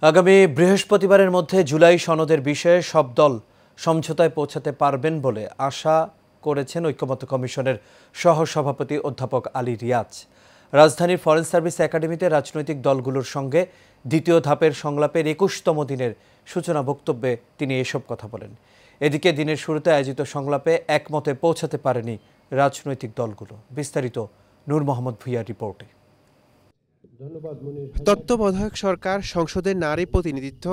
আগামী বৃহস্পতিবারের মধ্যে জুলাই সনদের বিষয়ে সব দল সমঝোতায় পৌঁছাতে পারবেন বলে আশা করেছেন ঐক্যমত্য কমিশনের সহসভাপতি অধ্যাপক আলী রিয়াজ। রাজধানীর ফরেন সার্ভিস একাডেমিতে রাজনৈতিক দলগুলোর সঙ্গে দ্বিতীয় ধাপের সংলাপের ২১তম দিনের সূচনা বক্তব্যে তিনি এসব কথা বলেন। এদিকে দিনের শুরুতে আয়োজিত সংলাপে একমতে পৌঁছাতে পারেনি রাজনৈতিক দলগুলো। বিস্তারিত নূর মোহাম্মদ ভুঁইয়ার রিপোর্টে। তত্ত্বাবধায়ক সরকার, সংসদের নারী প্রতিনিধিত্ব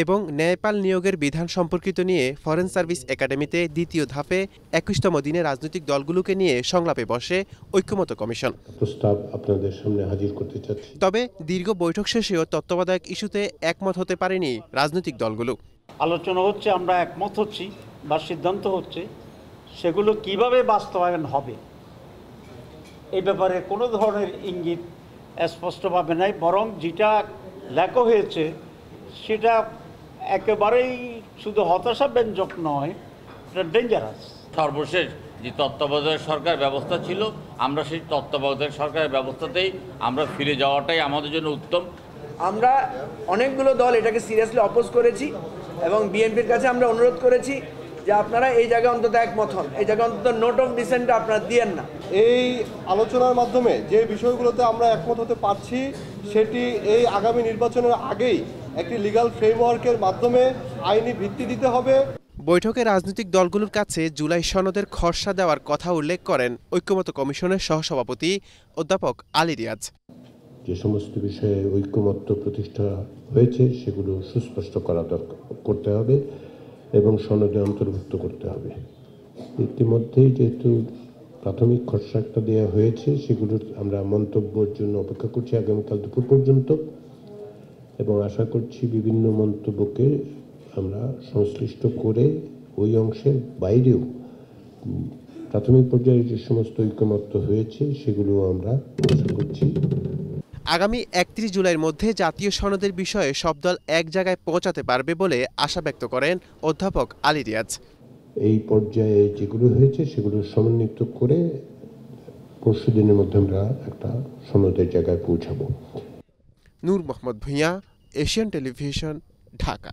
এবং ন্যায়পাল নিয়োগের বিধান সম্পর্কিত নিয়ে ফরেন সার্ভিস একাডেমিতে দ্বিতীয় ধাপে ২১তম দিনে রাজনৈতিক দলগুলোকে নিয়ে সংলাপে বসে ঐক্যমত্য কমিশন। প্রস্তাব আপনাদের সামনে হাজির করতে চাচ্ছি। তবে দীর্ঘ বৈঠক শেষেও তত্ত্বাবধায়ক ইস্যুতে একমত হতে পারেনি রাজনৈতিক দলগুলো। আলোচনা হচ্ছে, আমরা একমত হচ্ছি বা সিদ্ধান্ত হচ্ছে, সেগুলো কিভাবে বাস্তবায়ন হবে এই ব্যাপারে কোনো ধরনের ইঙ্গিত স্পষ্টভাবে নাই, বরং যেটা লেখা হয়েছে সেটা একেবারেই শুধু হতাশাব্যঞ্জক নয়, এটা ডেঞ্জারাস। সর্বশেষ যে তত্ত্বাবধায়ক সরকার ব্যবস্থা ছিল, আমরা সেই তত্ত্বাবধায়ক সরকারের ব্যবস্থাতেই আমরা ফিরে যাওয়াটাই আমাদের জন্য উত্তম। আমরা অনেকগুলো দল এটাকে সিরিয়াসলি অপোজ করেছি এবং বিএনপির কাছে আমরা অনুরোধ করেছি যে আপনারা এই জায়গায় অন্তত একমত হন, এই জায়গায় অন্তত নোট অফ ডিসেন্ট আপনারা দিয়েন না। এই আলোচনার মাধ্যমে যে বিষয়গুলোতে আমরা একমত হতে পারছি সেটি এই আগামী নির্বাচনের আগেই একটি লিগ্যাল ফ্রেমওয়ার্কের মাধ্যমে আইনি ভিত্তি দিতে হবে। বৈঠকে রাজনৈতিক দলগুলোর কাছে জুলাই সনদের খসড়া দেওয়ার কথা উল্লেখ করেন ঐক্যমত্য কমিশনের সহসভাপতি অধ্যাপক আলী রিয়াজ। যে সমস্ত বিষয়ে ঐক্যমত্য প্রতিষ্ঠা হয়েছে সেগুলো সুস্পষ্ট করতে হবে এবং সনদে অন্তর্ভুক্ত করতে হবে। ইতিমধ্যেই যেহেতু প্রাথমিক খসড়াটা দেওয়া হয়েছে, সেগুলোর আমরা মন্তব্যের জন্য অপেক্ষা করছি আগামীকাল দুপুর পর্যন্ত, এবং আশা করছি বিভিন্ন মন্তব্যকে আমরা সংশ্লিষ্ট করে ওই অংশের বাইরেও প্রাথমিক পর্যায়ে যে সমস্ত ঐক্যমত্য হয়েছে সেগুলো আমরা আশা করছি আগামী ৩১ জুলাইয়ের মধ্যে জাতীয় সনদের বিষয়ে সব দল এক জায়গায় পৌঁছাতে পারবে বলে আশা ব্যক্ত করেন অধ্যাপক আলী রিয়াজ। এই পর্যায়ে যেগুলো হয়েছে সেগুলো সমন্বিত করে পরশু দিনের মধ্যে আমরা একটা সনদের জায়গায় পৌঁছাবো। নূর মোহাম্মদ ভুঁইয়া, এশিয়ান টেলিভিশন, ঢাকা।